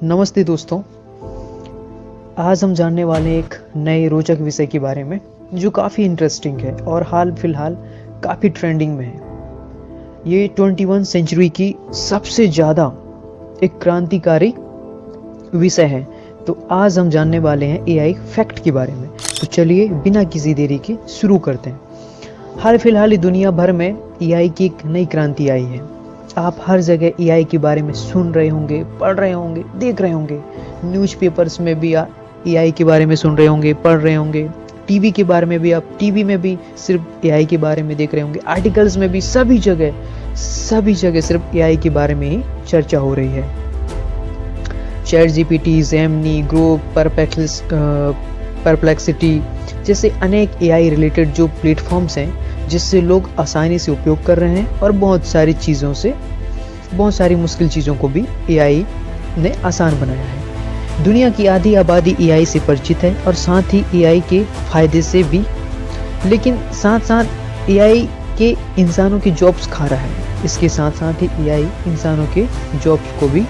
नमस्ते दोस्तों। आज हम जानने वाले हैं एक नए रोचक विषय के बारे में जो काफ़ी इंटरेस्टिंग है और हाल फिलहाल काफ़ी ट्रेंडिंग में है। ये 21 सेंचुरी की सबसे ज़्यादा एक क्रांतिकारी विषय है। तो आज हम जानने वाले हैं एआई फैक्ट के बारे में। तो चलिए बिना किसी देरी के शुरू करते हैं। हाल फिलहाल दुनिया भर में एआई की एक नई क्रांति आई है। आप हर जगह एआई के बारे में सुन रहे होंगे, पढ़ रहे होंगे, देख रहे होंगे। न्यूज़पेपर्स में भी एआई के बारे में सुन रहे होंगे, पढ़ रहे होंगे। टीवी के बारे में भी आप टीवी में भी सिर्फ एआई के बारे में देख रहे होंगे। आर्टिकल्स में भी सभी जगह सिर्फ एआई के बारे में ही चर्चा हो रही है। Chat GPT, Gemini, Grok, perplexity जैसे अनेक एआई रिलेटेड जो प्लेटफॉर्म्स हैं जिससे लोग आसानी से उपयोग कर रहे हैं और बहुत सारी मुश्किल चीज़ों को भी एआई ने आसान बनाया है। दुनिया की आधी आबादी एआई से परिचित है और साथ ही एआई के फायदे से भी, लेकिन साथ साथ एआई के इंसानों की जॉब्स खा रहा है। इसके साथ साथ ही एआई इंसानों के जॉब्स को भी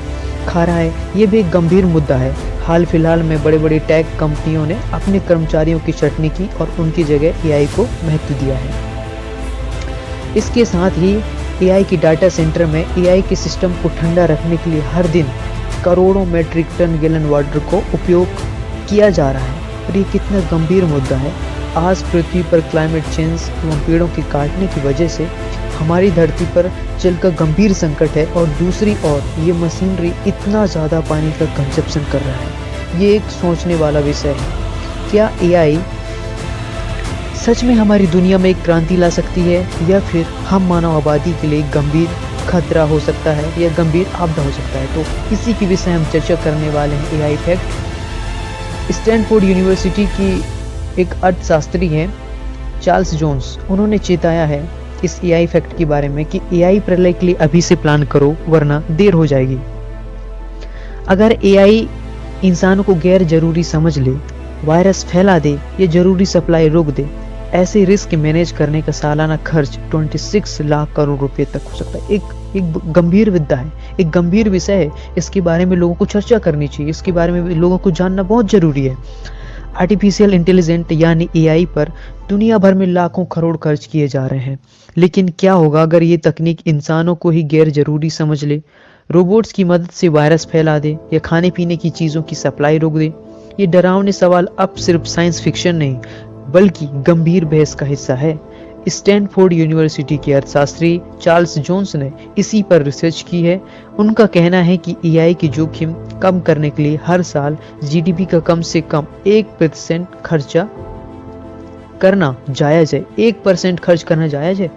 खा रहा है। ये भी एक गंभीर मुद्दा है। हाल फिलहाल में बड़े बड़े टेक कंपनियों ने अपने कर्मचारियों की छंटनी की और उनकी जगह एआई को महत्व दिया है। इसके साथ ही एआई की डाटा सेंटर में एआई के सिस्टम को ठंडा रखने के लिए हर दिन करोड़ों मेट्रिक टन गैलन वाटर को उपयोग किया जा रहा है। और ये कितना गंभीर मुद्दा है। आज पृथ्वी पर क्लाइमेट चेंज एवं पेड़ों के काटने की वजह से हमारी धरती पर जल का गंभीर संकट है और दूसरी ओर ये मशीनरी इतना ज़्यादा पानी का कंजप्शन कर रहा है। ये एक सोचने वाला विषय है। क्या एआई सच में हमारी दुनिया में एक क्रांति ला सकती है या फिर हम मानव आबादी के लिए गंभीर खतरा हो सकता है या गंभीर आपदा हो सकता है? तो इसी के विषय हम चर्चा करने वाले हैं। AI fact. स्टैनफोर्ड यूनिवर्सिटी की एक अर्थशास्त्री हैं चार्ल्स जोन्स, उन्होंने चेताया है इस एआई फैक्ट के बारे में कि एआई प्रलय के लिए अभी से प्लान करो वरना देर हो जाएगी। अगर एआई इंसानों को गैर जरूरी समझ ले, वायरस फैला दे या जरूरी सप्लाई रोक दे, ऐसे रिस्क मैनेज करने का सालाना खर्च 26 लाख करोड़ रुपए तक हो सकता है। एक गंभीर विद्या है, एक गंभीर विषय है। इसके बारे में लोगों को चर्चा करनी चाहिए। इसके बारे में लोगों को जानना बहुत जरूरी है। आर्टिफिशियल इंटेलिजेंट यानी एआई पर दुनिया भर में लाखों करोड़ खर्च किए जा रहे हैं। लेकिन क्या होगा अगर ये तकनीक इंसानों को ही गैर जरूरी समझ ले, रोबोट्स की मदद से वायरस फैला दे या खाने पीने की चीज़ों की सप्लाई रोक दे? ये डरावने सवाल अब सिर्फ साइंस फिक्शन नहीं बल्कि गंभीर बहस का हिस्सा है। स्टैनफोर्ड यूनिवर्सिटी के अर्थशास्त्री चार्ल्स जोन्स ने इसी पर रिसर्च की है। उनका कहना है कि एआई की जोखिम कम करने के लिए हर साल जीडीपी का कम से कम 1% खर्चा करना जायज है। 1% खर्च करना जायज है।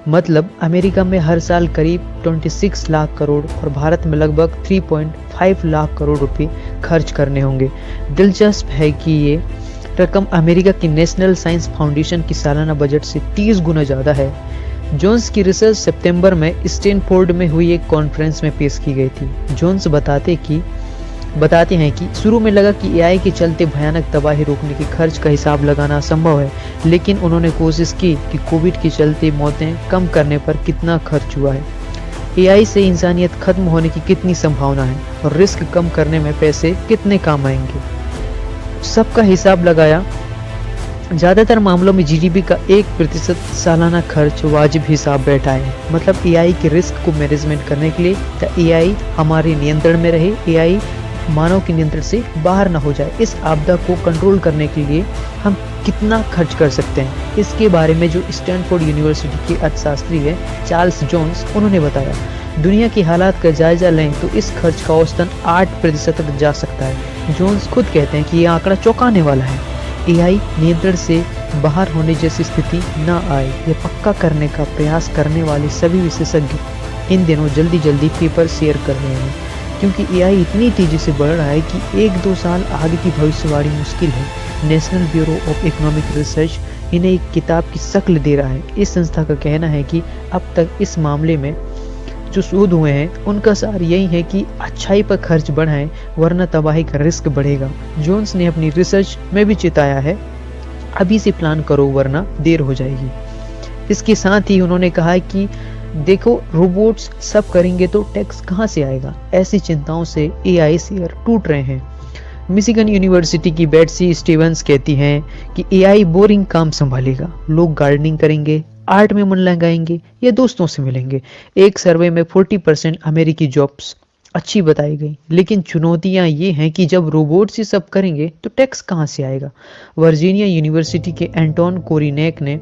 मतलब अमेरिका में हर साल करीब 26 लाख करोड़ और भारत में लगभग 3.5 लाख करोड़ रुपए खर्च करने होंगे। दिलचस्प है कि ये रकम अमेरिका की नेशनल साइंस फाउंडेशन की सालाना बजट से 30 गुना ज़्यादा है। जोन्स की रिसर्च सितंबर में स्टैनफोर्ड में हुई एक कॉन्फ्रेंस में पेश की गई थी। जोन्स बताते हैं कि शुरू में लगा कि एआई के चलते भयानक तबाही रोकने के खर्च का हिसाब लगाना असंभव है, लेकिन उन्होंने कोशिश की कि कोविड के चलते मौतें कम करने पर कितना खर्च हुआ है, एआई से इंसानियत खत्म होने की कितनी संभावना है और रिस्क कम करने में पैसे कितने काम आएंगे। सबका हिसाब लगाया। ज़्यादातर मामलों में जीडीपी का 1% सालाना खर्च वाजिब हिसाब बैठा है। मतलब एआई के रिस्क को मैनेजमेंट करने के लिए एआई हमारे नियंत्रण में रहे, एआई मानव के नियंत्रण से बाहर ना हो जाए। इस आपदा को कंट्रोल करने के लिए हम कितना खर्च कर सकते हैं, इसके बारे में जो स्टैनफोर्ड यूनिवर्सिटी के अर्थशास्त्री है चार्ल्स जोन्स, उन्होंने बताया। दुनिया की हालात का जायजा लें तो इस खर्च का औसतन 8% तक जा सकता है। जोन्स खुद कहते हैं कि यह आंकड़ा चौंकाने वाला है। एआई नियंत्रण से बाहर होने जैसी स्थिति न आए, यह पक्का करने का प्रयास करने वाले सभी विशेषज्ञ इन दिनों जल्दी पेपर शेयर कर रहे हैं, क्योंकि एआई इतनी तेजी से बढ़ रहा है कि 1-2 साल आगे की भविष्यवाणी मुश्किल है। National bureau of economic research इन्हें एक किताब की शक्ल दे रहा है। इस संस्था का कहना है कि अब तक इस मामले में जो शोध हुए हैं उनका सार यही है कि अच्छाई पर खर्च बढ़ाएं वरना तबाही का रिस्क बढ़ेगा। जोन्स ने अपनी रिसर्च में भी चेताया है, अभी से प्लान करो वरना देर हो जाएगी। इसके साथ ही उन्होंने कहा कि देखो रोबोट्स सब करेंगे तो टैक्स कहाँ से आएगा? ऐसी चिंताओं से एआई शेयर टूट रहे हैं। मिशिगन यूनिवर्सिटी की बेट्सी स्टीवंस कहती हैं कि एआई बोरिंग काम संभालेगा, लोग गार्डनिंग करेंगे, आर्ट में मन लगाएंगे या दोस्तों से मिलेंगे। एक सर्वे में 40% अमेरिकी जॉब्स अच्छी बताई गई, लेकिन चुनौतियां ये हैं कि जब रोबोट्स ही सब करेंगे तो टैक्स कहाँ से आएगा? वर्जीनिया यूनिवर्सिटी के एंटोन कोरिनेक ने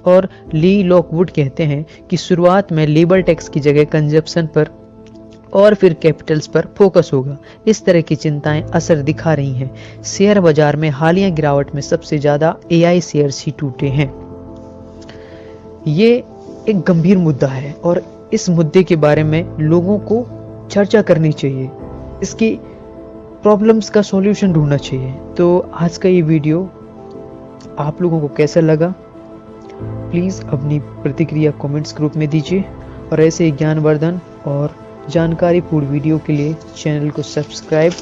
और ली लॉकवुड कहते हैं कि शुरुआत में लेबर टैक्स की जगह कंजप्शन पर और फिर कैपिटल्स पर फोकस होगा। इस तरह की चिंताएं असर दिखा रही हैं। शेयर बाजार में हालिया गिरावट में सबसे ज्यादा एआई शेयर्स ही टूटे हैं। ये एक गंभीर मुद्दा है और इस मुद्दे के बारे में लोगों को चर्चा करनी चाहिए, इसकी प्रॉब्लम्स का सॉल्यूशन ढूंढना चाहिए। तो आज का ये वीडियो आप लोगों को कैसा लगा, प्लीज़ अपनी प्रतिक्रिया कमेंट्स ग्रुप में दीजिए और ऐसे ज्ञानवर्धन और जानकारीपूर्ण वीडियो के लिए चैनल को सब्सक्राइब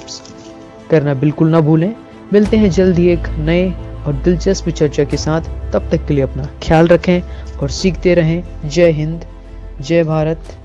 करना बिल्कुल ना भूलें। मिलते हैं जल्द ही एक नए और दिलचस्प चर्चा के साथ। तब तक के लिए अपना ख्याल रखें और सीखते रहें। जय हिंद, जय भारत।